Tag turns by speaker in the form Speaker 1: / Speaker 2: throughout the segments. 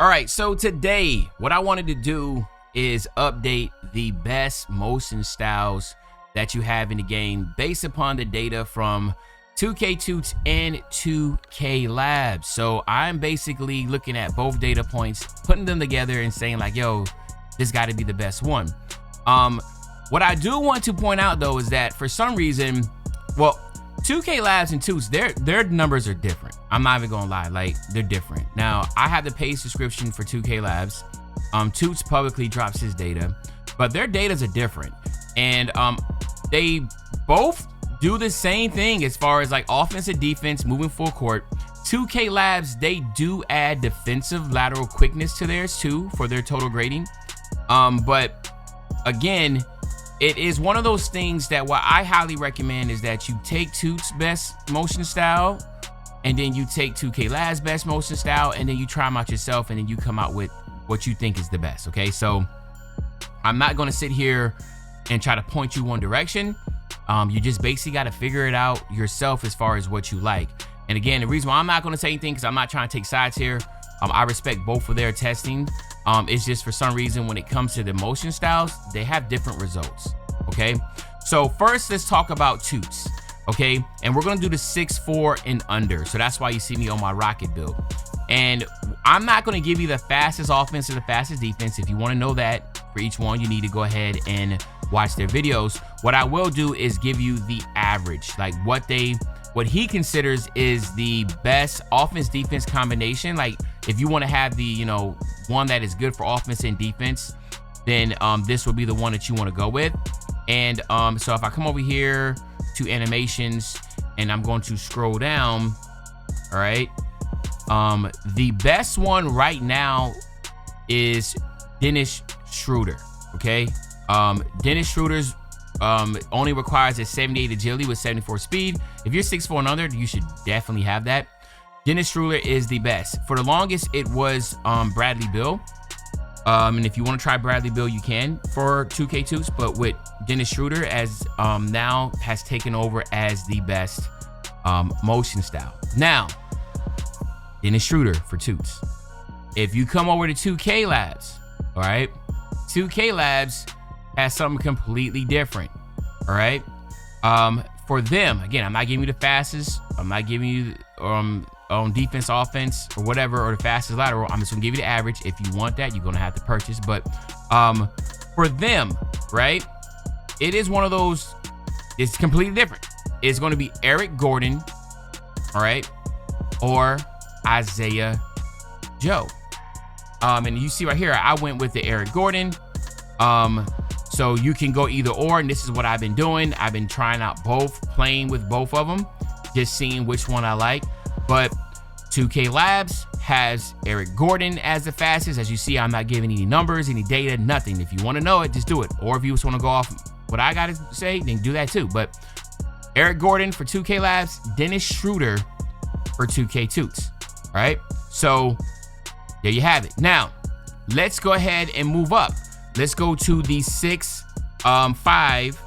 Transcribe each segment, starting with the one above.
Speaker 1: All right, so today what I wanted to do is update the best motion styles that you have in the game based upon the data from 2K Toots and 2K Labs. So I'm basically looking at both data points, putting them together and saying like, yo, this got to be the best one. What I do want to point out though is that for some reason, well, 2K Labs and Toots, their numbers are different. I'm not even gonna lie, like they're different. Now I have the paid subscription for 2K Labs. Toots publicly drops his data, but their datas are different, and they both do the same thing as far as like offense and defense, moving full court. 2K Labs, they do add defensive lateral quickness to theirs too for their total grading. But again, it is one of those things that what I highly recommend is that you take Toots' best motion style, and then you take 2K Labs' best motion style, and then you try them out yourself, and then you come out with what you think is the best. Okay, so I'm not going to sit here and try to point you one direction. You just basically got to figure it out yourself as far as what you like. And again, the reason why I'm not going to say anything because I'm not trying to take sides here. I respect both of their testing. It's just for some reason when it comes to the motion styles, they have different results. Okay, so first let's talk about Toots. Okay, and we're gonna do the 6'4" and under. So that's why you see me on my Rocket build. And I'm not gonna give you the fastest offense or the fastest defense. If you want to know that for each one, you need to go ahead and watch their videos. What I will do is give you the average, like what he considers is the best offense defense combination. Like if you want to have the, you know, one that is good for offense and defense, then this will be the one that you want to go with. And so if I come over here to animations and I'm going to scroll down, all right, the best one right now is Dennis Schroeder. Okay, Dennis Schroeder's only requires a 78 agility with 74 speed. If you're 6'4" and under, you should definitely have that. Dennis Schroeder is the best. For the longest, it was Bradley Beal. And if you want to try Bradley Beal, you can for 2K Toots, but with Dennis Schroeder as now has taken over as the best motion style. Now, Dennis Schroeder for Toots. If you come over to 2K Labs, all right, 2K Labs has something completely different, all right? For them, again, I'm not giving you the fastest. I'm not giving you on defense, offense, or whatever, or the fastest lateral. I'm just gonna give you the average. If you want that, you're gonna have to purchase. But for them, right, it is one of those, it's completely different. It's gonna be Eric Gordon, all right, or Isaiah Joe. And you see right here, I went with the Eric Gordon. So you can go either or, and this is what I've been doing. I've been trying out both, playing with both of them, just seeing which one I like. But 2K Labs has Eric Gordon as the fastest. As you see, I'm not giving any numbers, any data, nothing. If you want to know it, just do it. Or if you just want to go off what I got to say, then do that too. But Eric Gordon for 2K Labs, Dennis Schroeder for 2K Toots. All right, so there you have it. Now, let's go ahead and move up. Let's go to the 6'5".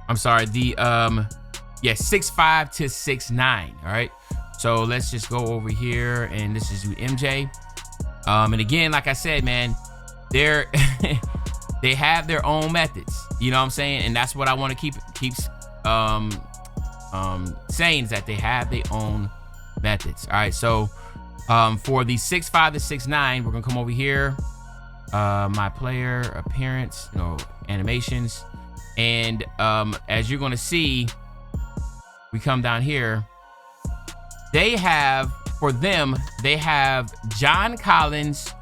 Speaker 1: I'm sorry, the 6'5" to 6'9". All right. So let's just go over here, and this is MJ. And again, like I said, man, they have their own methods. You know what I'm saying? And that's what I want to keep saying, is that they have their own methods. All right. So for the 6'5" to 6'9", we're gonna come over here. My player appearance, animations, and as you're gonna see, we come down here. They have John Collins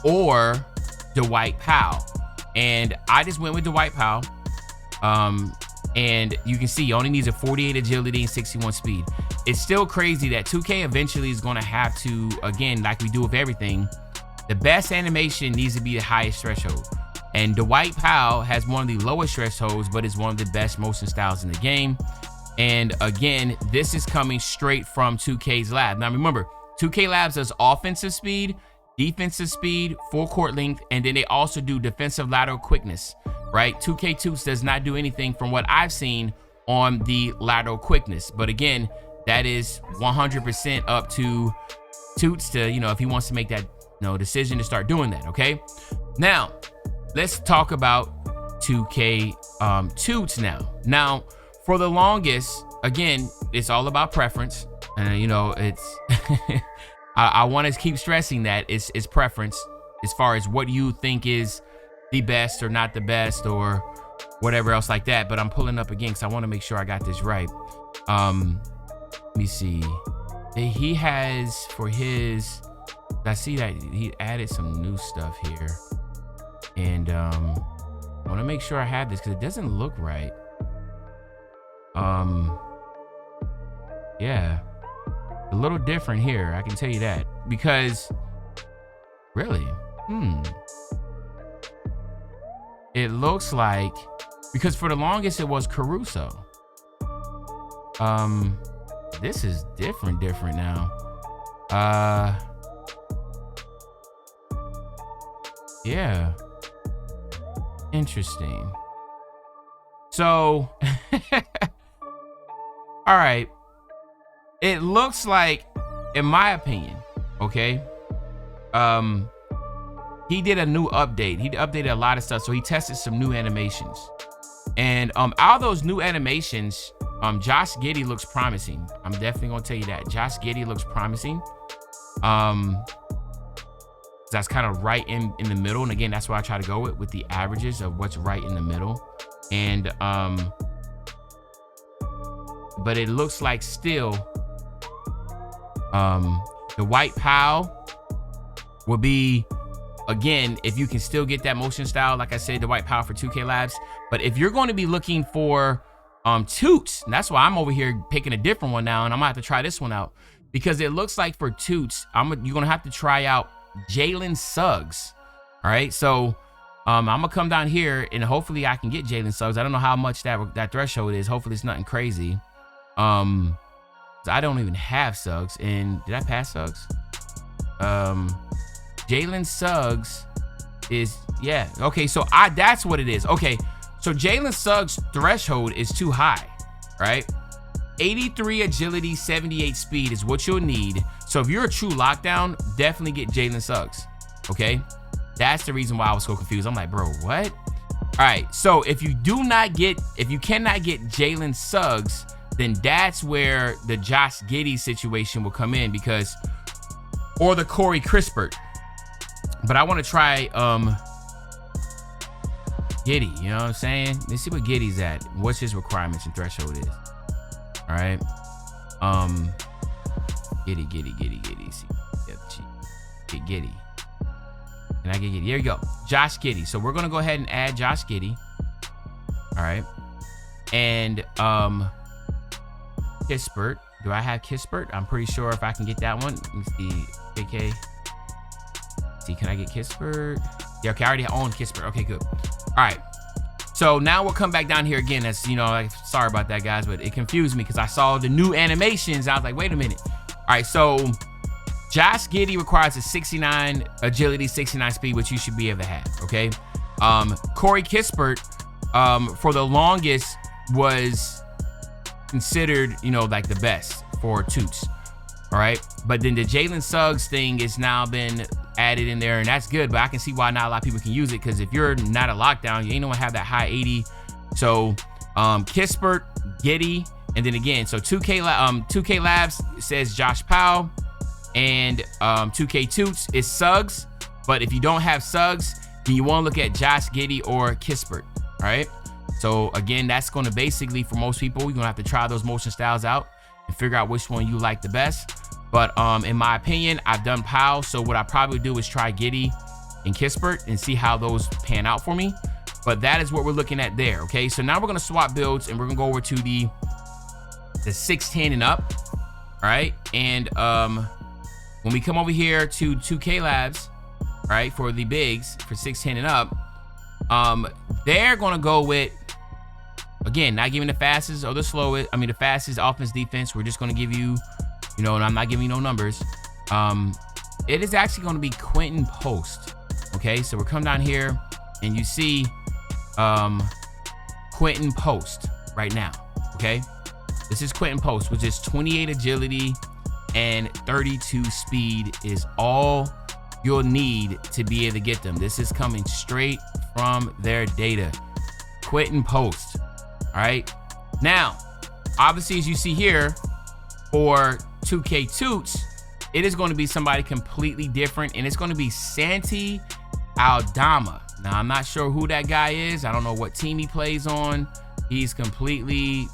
Speaker 1: or Dwight Powell, and I just went with Dwight Powell. And you can see he only needs a 48 agility and 61 speed. It's still crazy that 2K eventually is gonna have to, again, like we do with everything, the best animation needs to be the highest threshold. And Dwight Powell has one of the lowest thresholds, but is one of the best motion styles in the game. And again, this is coming straight from 2K's lab. Now remember, 2K Labs does offensive speed, defensive speed, full court length, and then they also do defensive lateral quickness, right? 2K Toots does not do anything from what I've seen on the lateral quickness. But again, that is 100% up to Toots to, if he wants to make that decision to start doing that. Okay, now let's talk about 2K Toots now. For the longest, again, it's all about preference, and it's I want to keep stressing that it's preference as far as what you think is the best or not the best or whatever else like that. But I'm pulling up again because I want to make sure I got this right. Let me see. He has for his, I see that he added some new stuff here, and I want to make sure I have this because it doesn't look right. Yeah, a little different here, I can tell you that, because really, it looks like, because for the longest it was Caruso. This is different now. Yeah, interesting. So all right, it looks like, in my opinion, okay, he did a new update. He updated a lot of stuff, so he tested some new animations, and out of those new animations, Josh Giddey looks promising. I'm definitely gonna tell you that Josh Giddey looks promising. That's kind of right in the middle, and again, that's what I try to go with the averages of what's right in the middle. And but it looks like still the White Pow will be, again, if you can still get that motion style, like I said, the White Pow for 2K Labs. But if you're going to be looking for Toots, and that's why I'm over here picking a different one now, and I'm gonna have to try this one out, because it looks like for Toots, you're gonna have to try out Jalen Suggs. All right, so I'm gonna come down here and hopefully I can get Jalen Suggs. I don't know how much that threshold is. Hopefully it's nothing crazy. I don't even have Suggs. And did I pass Suggs? Jalen Suggs is, yeah, okay, so that's what it is. Okay, so Jalen Suggs threshold is too high, right? 83 agility, 78 speed is what you'll need. So if you're a true lockdown, definitely get Jalen Suggs. Okay, that's the reason why I was so confused. I'm like, bro, what? All right, so if you cannot get Jalen Suggs, then that's where the Josh Giddey situation will come in, because, or the Corey Kispert. But I want to try Giddey, you know what I'm saying? Let's see what Giddey's at. What's his requirements and threshold is. All right. Giddey. See, get Giddey. Can I get Giddey? Here we go. Josh Giddey. So we're gonna go ahead and add Josh Giddey. All right. And Kispert. Do I have Kispert? I'm pretty sure if I can get that one. Let me see. KK. See, can I get Kispert? Yeah, okay, I already own Kispert. Okay, good. All right. So now we'll come back down here again. As you know, sorry about that, guys, but it confused me because I saw the new animations. I was like, wait a minute. All right, so Josh Giddey requires a 69 agility, 69 speed, which you should be able to have. Okay. Corey Kispert, for the longest was considered, like the best for Toots. All right, but then the Jalen Suggs thing has now been added in there, and that's good, but I can see why not a lot of people can use it, because if you're not a lockdown, you ain't gonna have that high 80. So Kispert, Giddey, and then again, so 2K Labs says Josh Powell, and 2K Toots is Suggs. But if you don't have Suggs, then you want to look at Josh Giddey or Kispert. All right, so again, that's going to basically, for most people, you're gonna have to try those motion styles out and figure out which one you like the best. But in my opinion, I've done Powell, so what I probably do is try Giddey and Kispert and see how those pan out for me. But that is what we're looking at there. Okay, so now we're gonna swap builds and we're gonna go over to the 610 and up. All right, and when we come over here to 2K Labs, right, for the bigs for 610 and up, they're gonna go with, again, not giving the fastest or the slowest, the fastest offense defense. We're just gonna give you, and I'm not giving you no numbers. It is actually going to be Quentin Post. Okay, so we're coming down here and you see Quentin Post right now. Okay, this is Quentin Post, which is 28 agility and 32 speed is all you'll need to be able to get them. This is coming straight from their data. Quit and post. All right. Now, obviously, as you see here, for 2K Toots, it is going to be somebody completely different, and it's going to be Santi Aldama. Now, I'm not sure who that guy is. I don't know what team he plays on. He's completely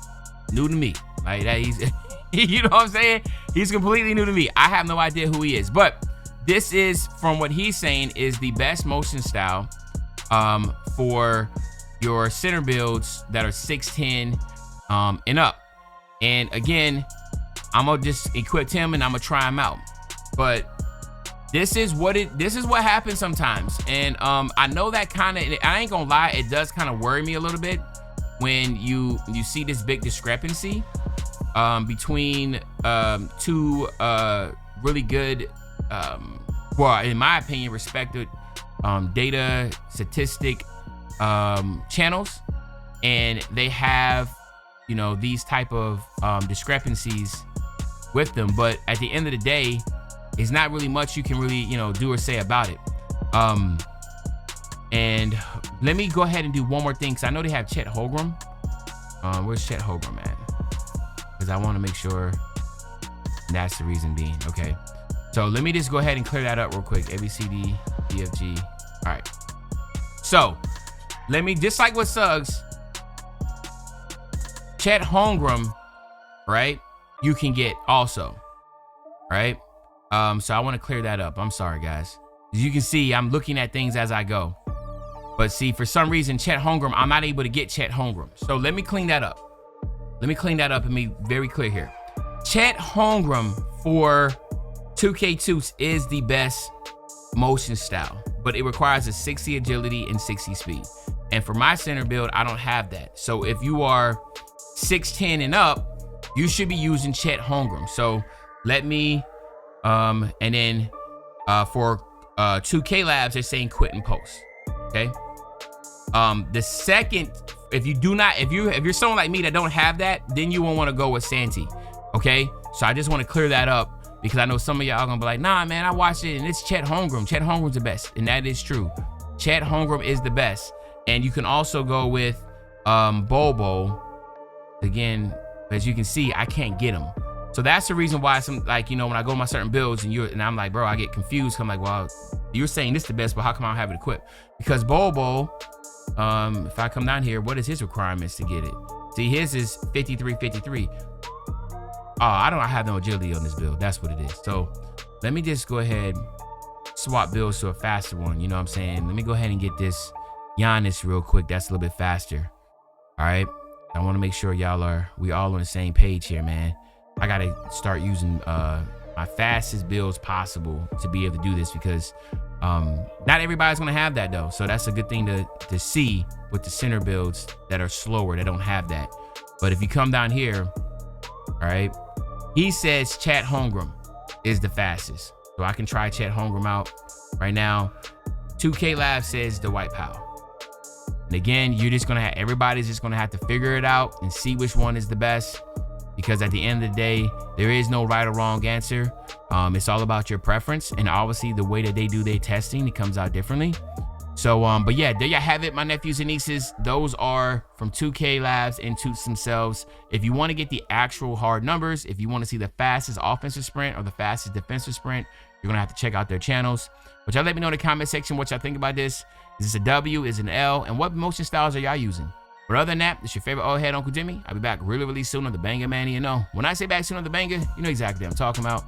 Speaker 1: new to me. Like that, he's, you know what I'm saying? He's completely new to me. I have no idea who he is, but this is, from what he's saying, is the best motion style for your center builds that are 6'10" and up. And again, I'm gonna just equip him and I'm gonna try him out. But this is what happens sometimes. And I know that kind of, I ain't gonna lie, it does kind of worry me a little bit when you see this big discrepancy between two really good, well, in my opinion, respected data statistic channels, and they have, you know, these type of discrepancies with them. But at the end of the day, it's not really much you can really, you know, do or say about it. And let me go ahead and do one more thing, because I know they have Chet Holmgren. Where's Chet Holmgren at? Because I want to make sure that's the reason being. Okay, so let me just go ahead and clear that up real quick. A, B, C, D, E, F, G. All right, so let me, just like with Suggs, Chet Holmgren, right, you can get also, right? So I want to clear that up. I'm sorry, guys. As you can see, I'm looking at things as I go. But see, for some reason, Chet Holmgren, I'm not able to get Chet Holmgren. So let me clean that up. Let me clean that up and be very clear here. Chet Holmgren for 2K Toots is the best motion style, but it requires a 60 agility and 60 speed. And for my center build, I don't have that. So if you are 6'10" and up, you should be using Chet Holmgren. So let me, and then for 2K Labs, they're saying quit and post. Okay. The second, if you're someone like me that don't have that, then you won't want to go with Santi. Okay. So I just want to clear that up, because I know some of y'all are gonna be like, nah, man, I watched it and it's Chet Holmgren. Chet Holmgren's the best. And that is true. Chet Holmgren is the best. And you can also go with Bobo. Again, as you can see, I can't get him. So that's the reason why some, like, you know, when I go to my certain builds and I'm like, bro, I get confused. I'm like, well, you're saying this is the best, but how come I don't have it equipped? Because Bobo, if I come down here, what is his requirements to get it? See, his is 53. Oh, I have no agility on this build. That's what it is. So let me just go ahead, swap builds to a faster one. You know what I'm saying? Let me go ahead and get this Giannis real quick. That's a little bit faster. All right. I want to make sure we all on the same page here, man. I got to start using my fastest builds possible to be able to do this, because not everybody's going to have that though. So that's a good thing to see with the center builds that are slower, that don't have that. But if you come down here, all right, he says Chet Holmgren is the fastest. So I can try Chet Holmgren out right now. 2K Lab says Dwight Powell. And again, everybody's just going to have to figure it out and see which one is the best. Because at the end of the day, there is no right or wrong answer. It's all about your preference. And obviously the way that they do their testing, it comes out differently. So, but yeah, there you have it, my nephews and nieces. Those are from 2K Labs and Toots themselves. If you want to get the actual hard numbers, if you want to see the fastest offensive sprint or the fastest defensive sprint, you're going to have to check out their channels. But y'all let me know in the comment section what y'all think about this. Is this a W? Is it an L? And what motion styles are y'all using? But other than that, it's your favorite old head, Uncle Jimmy. I'll be back really soon on the Banger, man. You know, when I say back soon on the Banger, you know exactly what I'm talking about.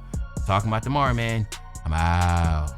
Speaker 1: Tomorrow, man. I'm out.